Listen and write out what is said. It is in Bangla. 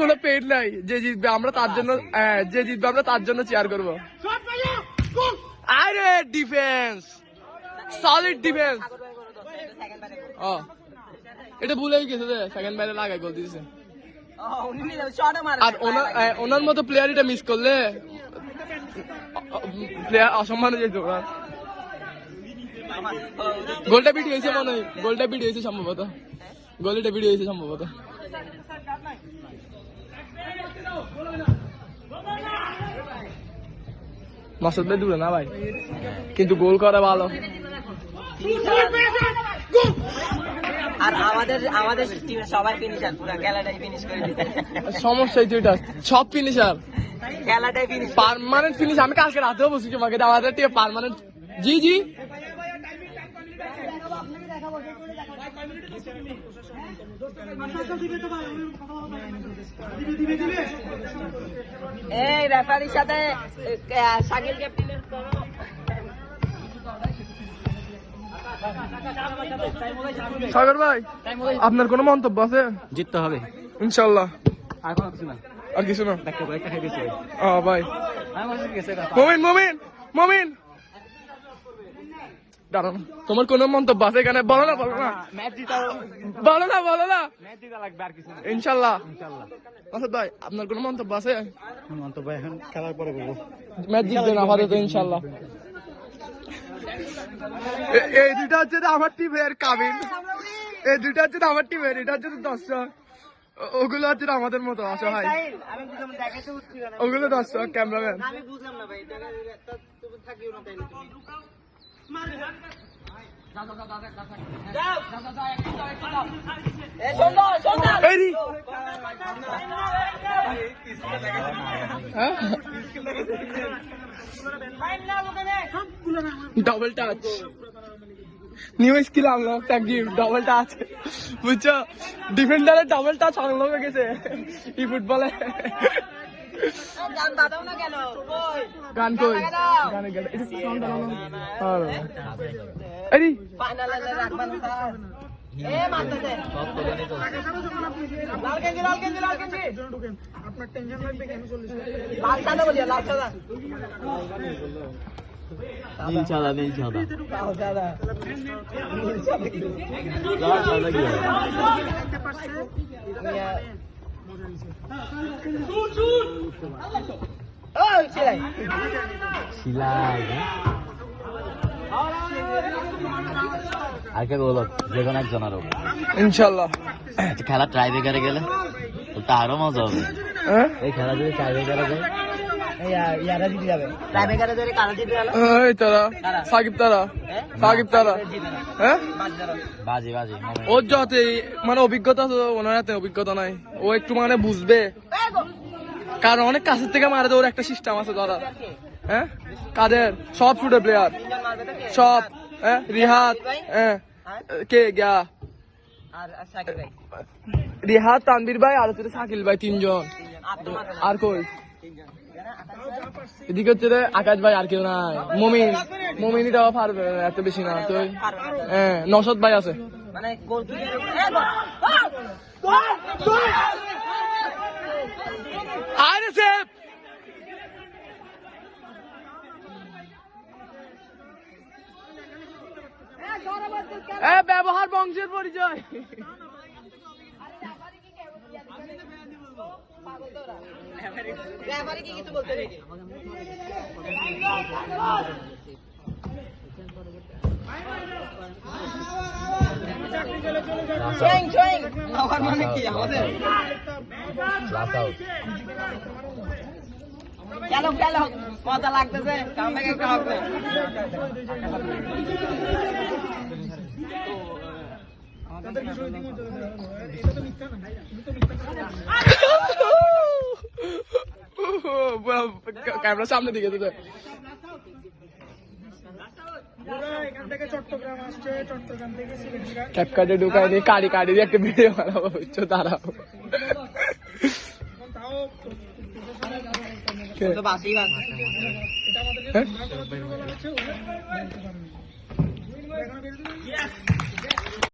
কোনো পেইড নাই, যে জিতবে আমরা তার জন্য, যে জিতবে আমরা তার জন্য চেয়ার করবো। আরে ডিফেন্স, সলিড ডিফেন্স। এটা ভুলেই গেছে যে সেকেন্ড বাইরে লাগায় গোল দিয়েছে। আর ওনার মতো প্লেয়ার এটা মিস করলে প্লেয়ার অসম্মান হয়ে যেত। গোলটা বিট হয়েছে মনে হয়, গোলটা বিট হয়েছে সম্ভবত, গোলটা বিট হয়েছে সম্ভবত। মাসুদ ভাই দূরে না ভাই, কিন্তু গোল করা ভালো। আর আমাদের টিমে সবাই ফিনিশার, পুরো খেলাটাই ফিনিশ করে দিতে। সমস্যাই তো এটা, সব ফিনিশার, খেলাটাই ফিনিশ, পার্মানেন্ট ফিনিশ। আমি কালকে রাতেও বলছি তোমাকে, আমাদের টিমে পার্মানেন্ট। জি জি, এই রেফারির সাথে শাকিল ক্যাপ্টেনের সাগর ভাই, আপনার কোনো মন্তব্য আছে? জিততে হবে ইনশাল্লাহ, আর কিছু না ভাই। মমিন দাঁড়ানো, তোমার কোনো মন্তব্য আছে এখানে? বলো না ইনশাল্লাহ। আচ্ছা ভাই, আপনার কোনো মন্তব্য আছে? মন্তব্য এখন খেলার পরে করবো। ম্যাচ জিতবে না আপাতত ইনশাল্লাহ। এই দুইটা হচ্ছে আমার টিমের কাবিন, এই দুইটা হচ্ছে আমার টিমের, এটা হচ্ছে দর্শক, ওগুলো হচ্ছে আমাদের মতো অসহায়, ওগুলো দর্শক cameraman. Double touch, new skill unlock, thank you. Double touch, বুঝছো, ডিফেন্ডারের ডবল টাচ আনলক হয়ে গেছে এই ফুটবলে। গান কই, গানে গেল যেকোনো একজনের হবে ইনশাল্লাহ। খেলা ট্রাই বেকারে গেলে তা আরো মজা হবে। এই খেলা যদি ট্রাই বেকারে যায়, ওর যাতে মানে অভিজ্ঞতা, ওনার হাতে অভিজ্ঞতা নাই, ও একটু মানে বুঝবে, কারণ অনেক কাছের থেকে মারে, ওর একটা সিস্টেম আছে ধরা। হ্যাঁ, কাদের সব শুটে প্লেয়ার সব, রিহাত, কে গা রিহাত, তানভীর ভাই, আর হচ্ছে শাকিল ভাই, তিনজন। আর কই এদিকে হচ্ছে আকাশ ভাই, আর কেউ নাই। মমিনটাও পারবে এত বেশি না তো। নওশাদ ভাই আছে। ব্যবহার বংশের পরিচয়। খেলো খেলো, মজা লাগতেছে। ক্যামেরা সামনে দিকে তো ক্যাপকাটে ঢুকায় নি, কাড়ি কাড়ি দিয়ে একটা ভিডিও বানাবো, বুঝছো, দাঁড়াও।